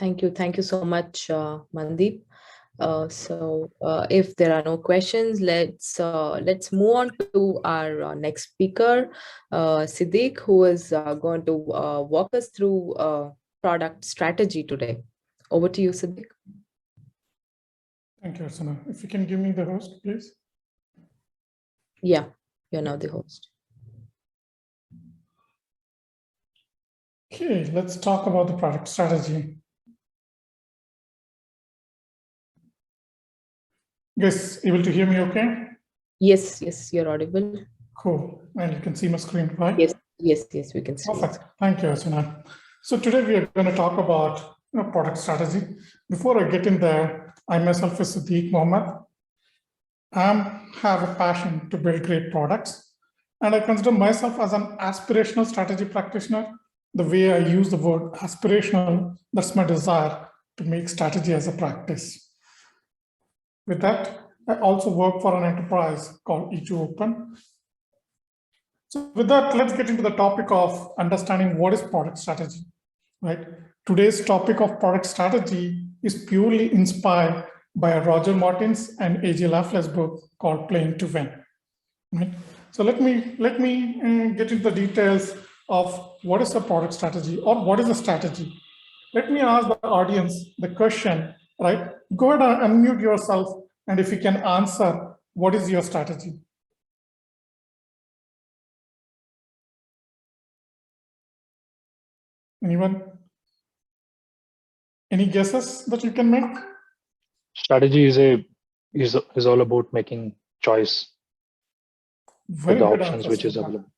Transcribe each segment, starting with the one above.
Thank you so much, Mandeep. If there are no questions, let's move on to our next speaker, Siddique, who is going to walk us through product strategy today. Over to you, Siddique. Thank you, Arsana. If you can give me the host, please. Yeah, you're now the host. Okay, let's talk about the product strategy. Guys, able to hear me okay? Yes, you're audible. Cool. And you can see my screen, right? Yes, we can see. Perfect. Thank you, Arsana. So today we are going to talk about product strategy. Before I get in there, I myself is Siddique Mohammed. I have a passion to build great products, and I consider myself as an aspirational strategy practitioner. The way I use the word aspirational, that's my desire to make strategy as a practice. With that, I also work for an enterprise called E2 Open. So with that, let's get into the topic of understanding what is product strategy, right? Today's topic of product strategy is purely inspired by Roger Martin's and AJ Lafle's book called Playing to Win. Right? So let me get into the details of what is a product strategy or what is a strategy. Let me ask the audience the question, right? Go ahead and unmute yourself, and if you can answer, what is your strategy? Anyone? Any guesses that you can make? Strategy is all about making choice Very for the good options answer, which is Siddharth. available.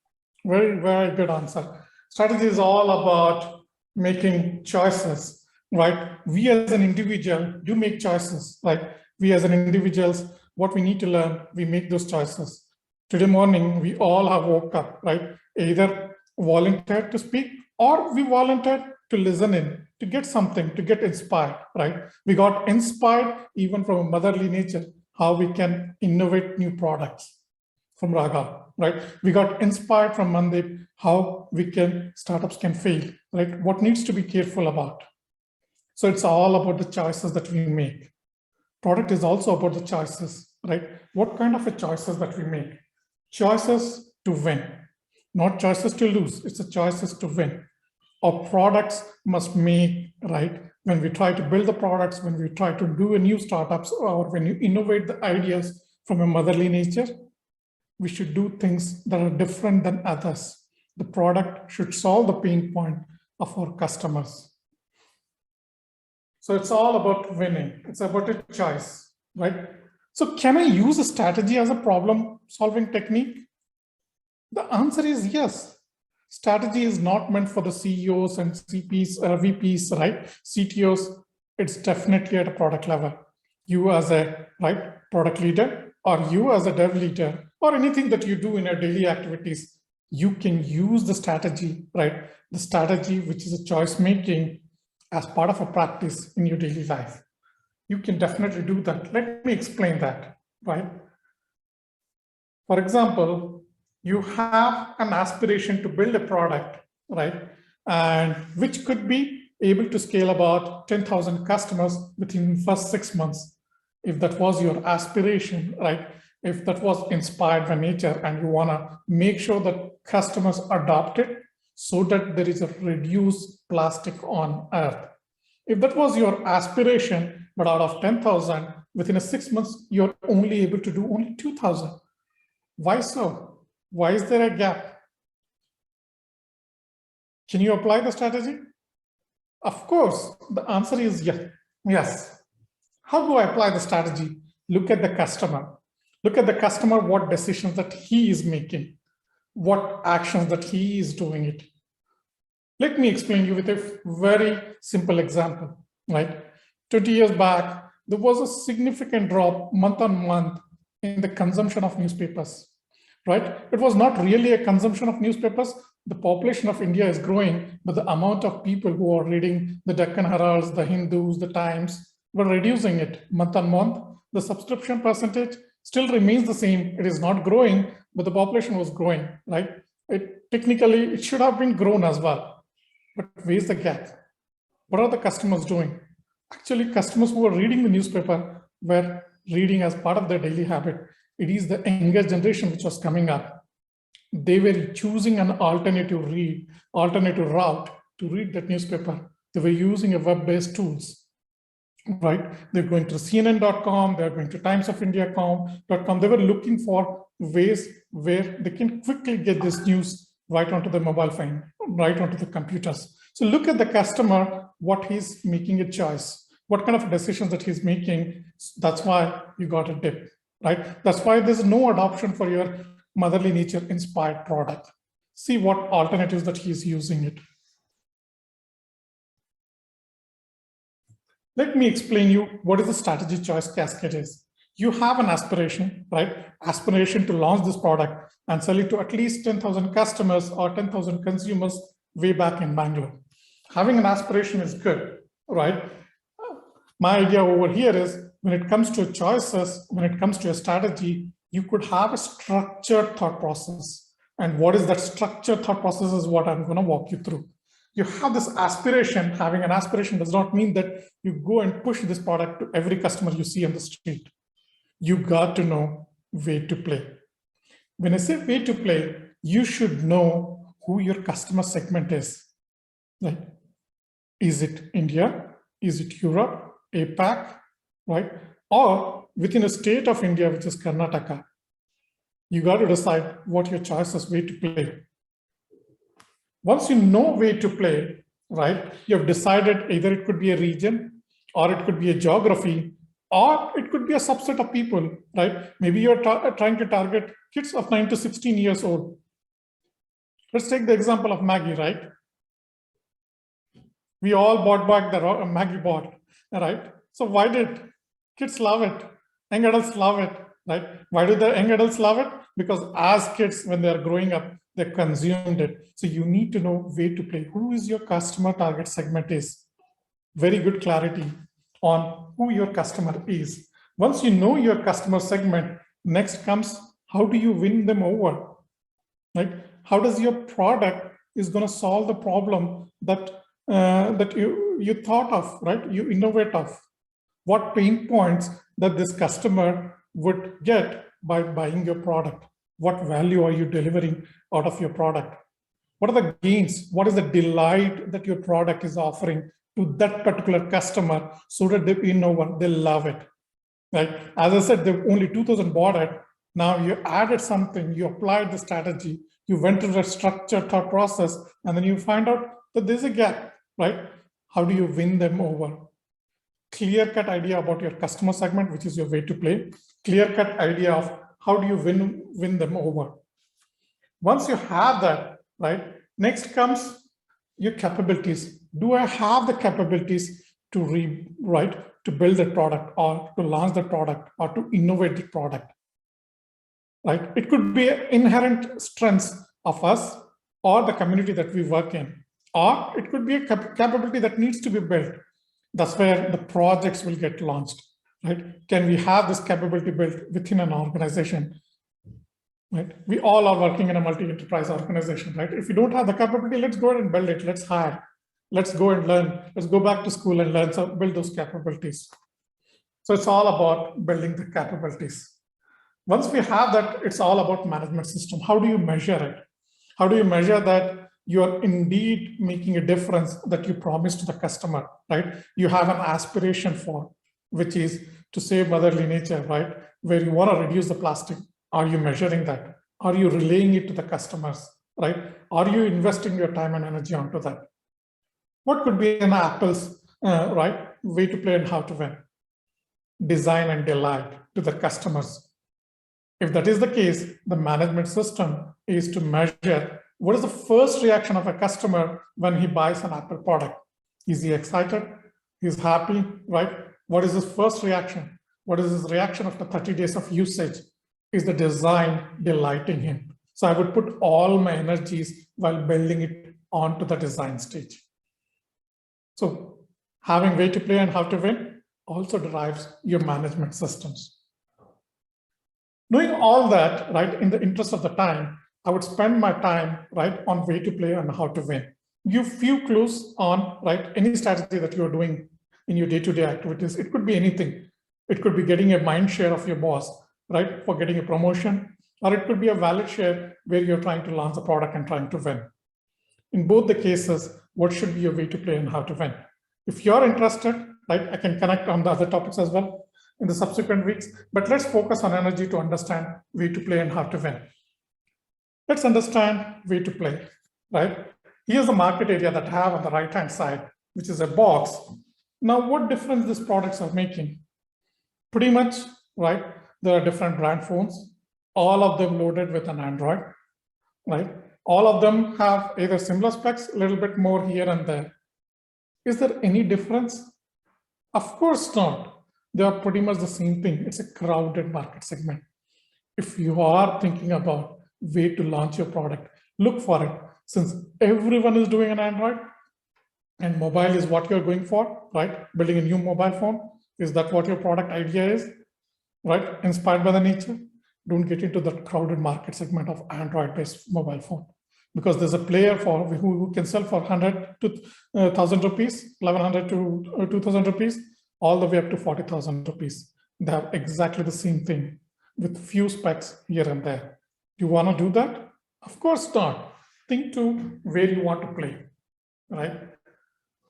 Very good answer. Strategy is all about making choices, right? We as an individual do make choices, right? We as an individuals, what we need to learn, we make those choices. Today morning, we all have woke up, right? Either volunteered to speak or we volunteered to listen in, to get something, to get inspired, right? We got inspired even from a motherly nature, how we can innovate new products from Raga, right? We got inspired from Mandeep, how startups can fail, right? What needs to be careful about. So it's all about the choices that we make. Product is also about the choices, right? What kind of a choices that we make? Choices to win, not choices to lose. It's a choices to win. Our products must make, right? When we try to build the products, when we try to do a new startups, or when you innovate the ideas from a motherly nature, we should do things that are different than others. The product should solve the pain point of our customers. So it's all about winning. It's about a choice, right? So can I use a strategy as a problem-solving technique? The answer is yes. Strategy is not meant for the CEOs and CPs, VPs, right? CTOs. It's definitely at a product level. You as a product leader, or you as a dev leader, or anything that you do in your daily activities, you can use the strategy, right? The strategy, which is a choice making, as part of a practice in your daily life. You can definitely do that. Let me explain that, right? For example, you have an aspiration to build a product, right? And which could be able to scale about 10,000 customers within the first 6 months. If that was your aspiration, right? If that was inspired by nature and you want to make sure that customers adopt it so that there is a reduced plastic on earth. If that was your aspiration, but out of 10,000, within a 6 months, you're only able to do only 2,000. Why so? Why is there a gap? Can you apply the strategy? Of course, the answer is yes. How do I apply the strategy? Look at the customer. Look at the customer, what decisions that he is making, what actions that he is doing it. Let me explain you with a very simple example, right? 20 years back, there was a significant drop month on month in the consumption of newspapers, right? It was not really a consumption of newspapers. The population of India is growing, but the amount of people who are reading the Deccan Heralds, the Hindus, the Times, were reducing it month on month. The subscription percentage still remains the same. It is not growing, but the population was growing, right? Technically, it should have been grown as well. But where's the gap? What are the customers doing? Actually, customers who are reading the newspaper were reading as part of their daily habit. It is the younger generation which was coming up. They were choosing an alternative route to read that newspaper. They were using a web-based tools, right? They're going to CNN.com, they're going to timesofindia.com. They were looking for ways where they can quickly get this news right onto the mobile phone, right onto the computers. So look at the customer, what he's making a choice, what kind of decisions that he's making. That's why you got a dip, right? That's why there's no adoption for your motherly nature inspired product. See what alternatives that he's using it. Let me explain you what is the strategy choice cascade is. You have an aspiration, right? Aspiration to launch this product and sell it to at least 10,000 customers or 10,000 consumers way back in Bangalore. Having an aspiration is good, right? My idea over here is when it comes to choices, when it comes to a strategy, you could have a structured thought process. And what is that structured thought process is what I'm going to walk you through. You have this aspiration. Having an aspiration does not mean that you go and push this product to every customer you see on the street. You got to know way to play. When I say way to play, you should know who your customer segment is. Right? Is it India? Is it Europe, APAC, right? Or within a state of India, which is Karnataka. You got to decide what your choice is, way to play. Once you know way to play, right, you have decided either it could be a region or it could be a geography or it could be a subset of people, right? Maybe you're trying to target kids of 9 to 16 years old. Let's take the example of Maggie, right? We all bought back the Maggie bot, right? So why did kids love it? Young adults love it, right? Why do the young adults love it? Because as kids, when they're growing up, they consumed it. So you need to know way to play. Who is your customer target segment is? Very good clarity on who your customer is. Once you know your customer segment, next comes how do you win them over? Right? How does your product is going to solve the problem that that you thought of, right? You innovate of. What pain points that this customer would get by buying your product? What value are you delivering out of your product? What are the gains? What is the delight that your product is offering to that particular customer so that they they love it, right? As I said, only 2,000 bought it. Now you added something, you applied the strategy, you went through the structured thought process, and then you find out that there's a gap, right? How do you win them over? Clear-cut idea about your customer segment, which is your way to play. Clear-cut idea of how do you win them over? Once you have that, right, next comes your capabilities. Do I have the capabilities to to build the product or to launch the product or to innovate the product? Right? It could be inherent strengths of us or the community that we work in, or it could be a capability that needs to be built. That's where the projects will get launched, right? Can we have this capability built within an organization, right? We all are working in a multi-enterprise organization, right? If you don't have the capability, let's go ahead and build it. Let's hire. Let's go and learn. Let's go back to school and learn, so build those capabilities. So it's all about building the capabilities. Once we have that, it's all about management system. How do you measure it? How do you measure that you are indeed making a difference that you promised to the customer, right? You have an aspiration for, which is to save motherly nature, right? Where you want to reduce the plastic. Are you measuring that? Are you relaying it to the customers, right? Are you investing your time and energy onto that? What could be an Apple's right way to play and how to win? Design and delight to the customers. If that is the case, the management system is to measure what is the first reaction of a customer when he buys an Apple product. Is he excited? He's happy, right? What is his first reaction? What is his reaction after 30 days of usage? Is the design delighting him? So I would put all my energies while building it onto the design stage. So having way to play and how to win also derives your management systems. Knowing all that, right, in the interest of the time, I would spend my time, right, on way to play and how to win. give few clues on, right, any strategy that you're doing in your day-to-day activities. It could be anything. It could be getting a mind share of your boss, right, for getting a promotion, or it could be a valid share where you're trying to launch a product and trying to win. In both the cases, what should be your way to play and how to win? If you're interested, right, I can connect on the other topics as well in the subsequent weeks, but let's focus on energy to understand way to play and how to win. Let's understand way to play, right? Here's the market area that I have on the right-hand side, which is a box. Now, what difference these products are making? Pretty much, right? There are different brand phones, all of them loaded with an Android, right? All of them have either similar specs, a little bit more here and there. Is there any difference? Of course not. They are pretty much the same thing. It's a crowded market segment. If you are thinking about way to launch your product, look for it. Since everyone is doing an Android and mobile is what you're going for, right? Building a new mobile phone, is that what your product idea is, right? Inspired by the nature. Don't get into the crowded market segment of Android-based mobile phone, because there's a player for who can sell for 100 to 1,000 rupees, 1,100 to 2,000 rupees, all the way up to 40,000 rupees. They have exactly the same thing with few specs here and there. Do you want to do that? Of course not. Think to where you want to play, right?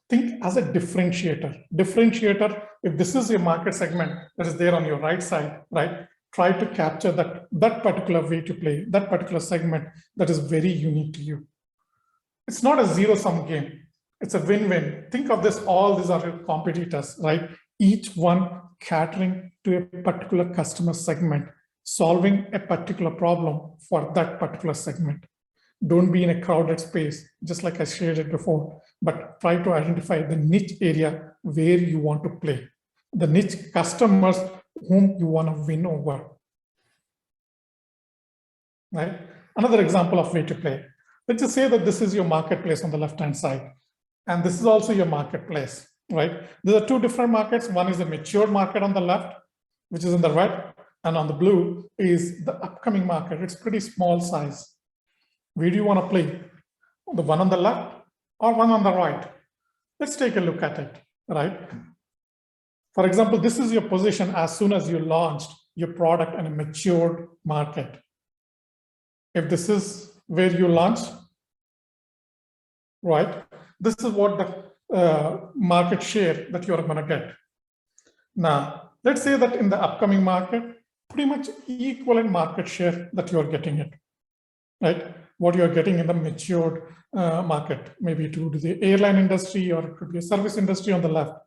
Think as a differentiator. Differentiator, if this is your market segment that is there on your right side, right? Try to capture that particular way to play, that particular segment that is very unique to you. It's not a zero-sum game. It's a win-win. Think of this, all these are your competitors, right? Each one catering to a particular customer segment, solving a particular problem for that particular segment. Don't be in a crowded space, just like I shared it before, but try to identify the niche area where you want to play, the niche customers whom you want to win over, right? Another example of way to play. Let's just say that this is your marketplace on the left-hand side, and this is also your marketplace, right? There are two different markets. One is the mature market on the left, which is in the red, and on the blue is the upcoming market. It's pretty small size. Where do you want to play? The one on the left or one on the right? Let's take a look at it, right? For example, this is your position as soon as you launched your product in a matured market. If this is where you launched, right, this is what the market share that you're going to get. Now, let's say that in the upcoming market, pretty much equivalent market share that you're getting it, right? What you're getting in the matured market, maybe to the airline industry, or it could be a service industry on the left.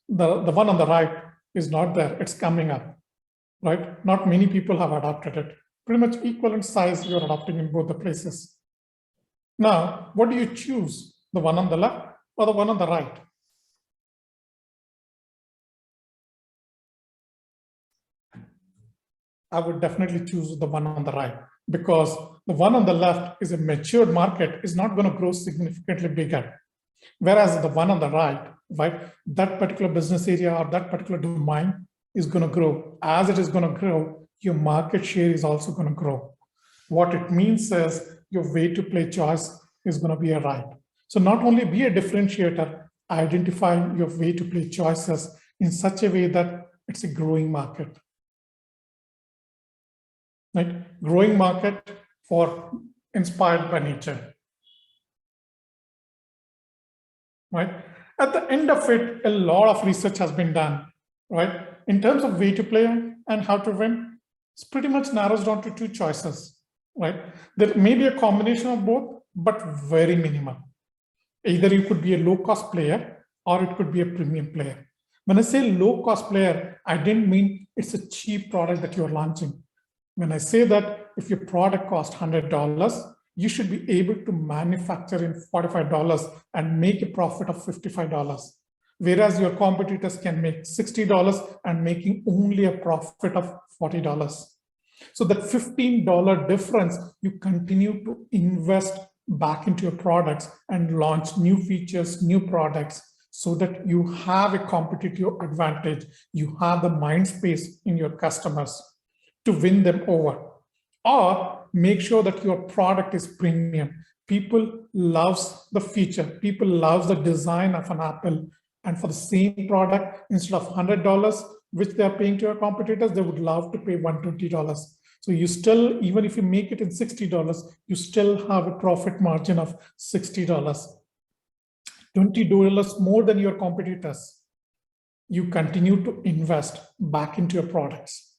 The one on the right is not there, it's coming up, right? Not many people have adopted it. Pretty much equivalent size you're adopting in both the places. Now, what do you choose? The one on the left or the one on the right? I would definitely choose the one on the right, because the one on the left is a matured market, is not going to grow significantly bigger. Whereas the one on the right, that particular business area or that particular domain is going to grow. As it is going to grow, your market share is also going to grow. What it means is your way to play choice is going to be a right. So not only be a differentiator, identify your way to play choices in such a way that it's a growing market. Right? Growing market for inspired by nature. Right? At the end of it, a lot of research has been done, right? In terms of way to play and how to win, it's pretty much narrows down to two choices, right? There may be a combination of both, but very minimal. Either you could be a low-cost player or it could be a premium player. When I say low-cost player, I didn't mean it's a cheap product that you're launching. When I say that if your product costs $100, you should be able to manufacture in $45 and make a profit of $55. Whereas your competitors can make $60 and making only a profit of $40. So that $15 difference, you continue to invest back into your products and launch new features, new products, so that you have a competitive advantage. You have the mind space in your customers to win them over, or make sure that your product is premium. People loves the feature. People loves the design of an Apple. And for the same product, instead of $100, which they are paying to your competitors, they would love to pay $120. So you still, even if you make it in $60, you still have a profit margin of $60. $20 more than your competitors. You continue to invest back into your products.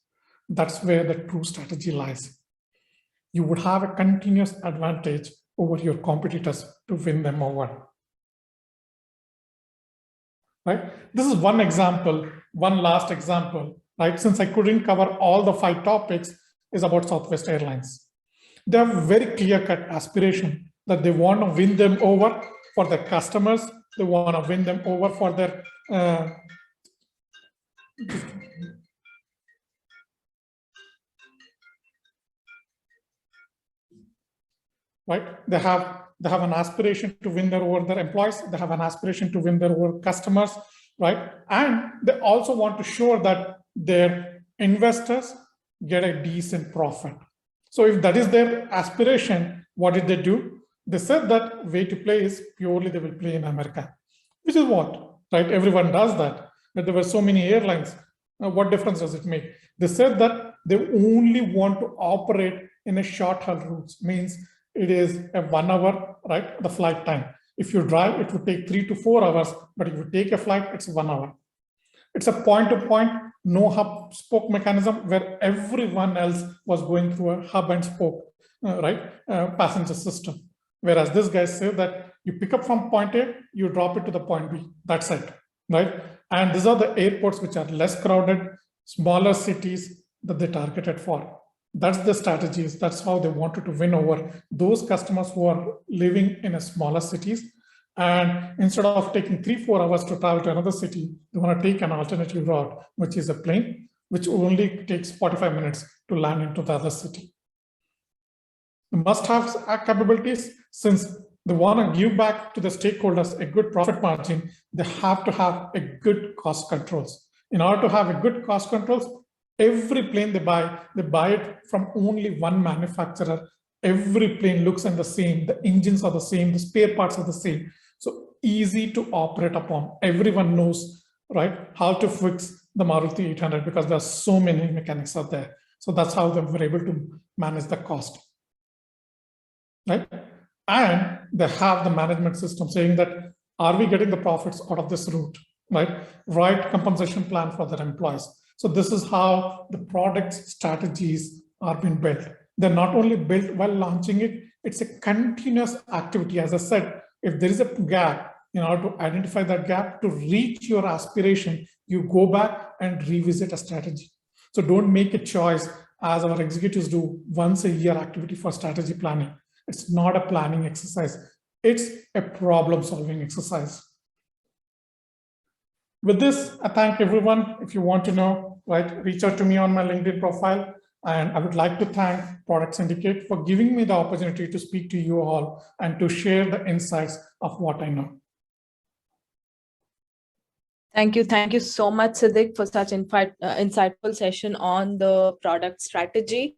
That's where the true strategy lies. You would have a continuous advantage over your competitors to win them over. Right? This is one example, one last example, right? Since I couldn't cover all the 5 topics, is about Southwest Airlines. They have a very clear-cut aspiration that they want to win them over for their customers. They want to win them over for their right? They have an aspiration to win over their employees. They have an aspiration to win over customers, right? And they also want to show that their investors get a decent profit. So if that is their aspiration, what did they do? They said that way to play is purely they will play in America, which is what, right? Everyone does that. But there were so many airlines. What difference does it make? They said that they only want to operate in a short haul routes, means it is a 1 hour, right? The flight time. If you drive, it would take 3 to 4 hours, but if you take a flight, it's 1 hour. It's a point-to-point, no hub spoke mechanism where everyone else was going through a hub and spoke, passenger system. Whereas this guy said that you pick up from point A, you drop it to the point B. That's it, right? And these are the airports which are less crowded, smaller cities that they targeted for. That's the strategies. That's how they wanted to win over those customers who are living in a smaller cities. And instead of taking 3-4 hours to travel to another city, they want to take an alternative route, which is a plane, which only takes 45 minutes to land into the other city. The must-have capabilities, since they want to give back to the stakeholders a good profit margin, they have to have a good cost controls. In order to have a good cost controls, every plane they buy it from only one manufacturer. Every plane looks the same, the engines are the same, the spare parts are the same. So easy to operate upon. Everyone knows, right, how to fix the Maruti 800 because there are so many mechanics out there. So that's how they were able to manage the cost, right? And they have the management system saying that, are we getting the profits out of this route, right? Right compensation plan for their employees. So this is how the product strategies are being built. They're not only built while launching it, it's a continuous activity. As I said, if there is a gap, in order to identify that gap, to reach your aspiration, you go back and revisit a strategy. So don't make a choice, as our executives do, once a year activity for strategy planning. It's not a planning exercise. It's a problem-solving exercise. With this, I thank everyone. If you want to know, right, reach out to me on my LinkedIn profile. And I would like to thank Product Syndicate for giving me the opportunity to speak to you all and to share the insights of what I know. Thank you so much, Siddique, for such insightful session on the product strategy.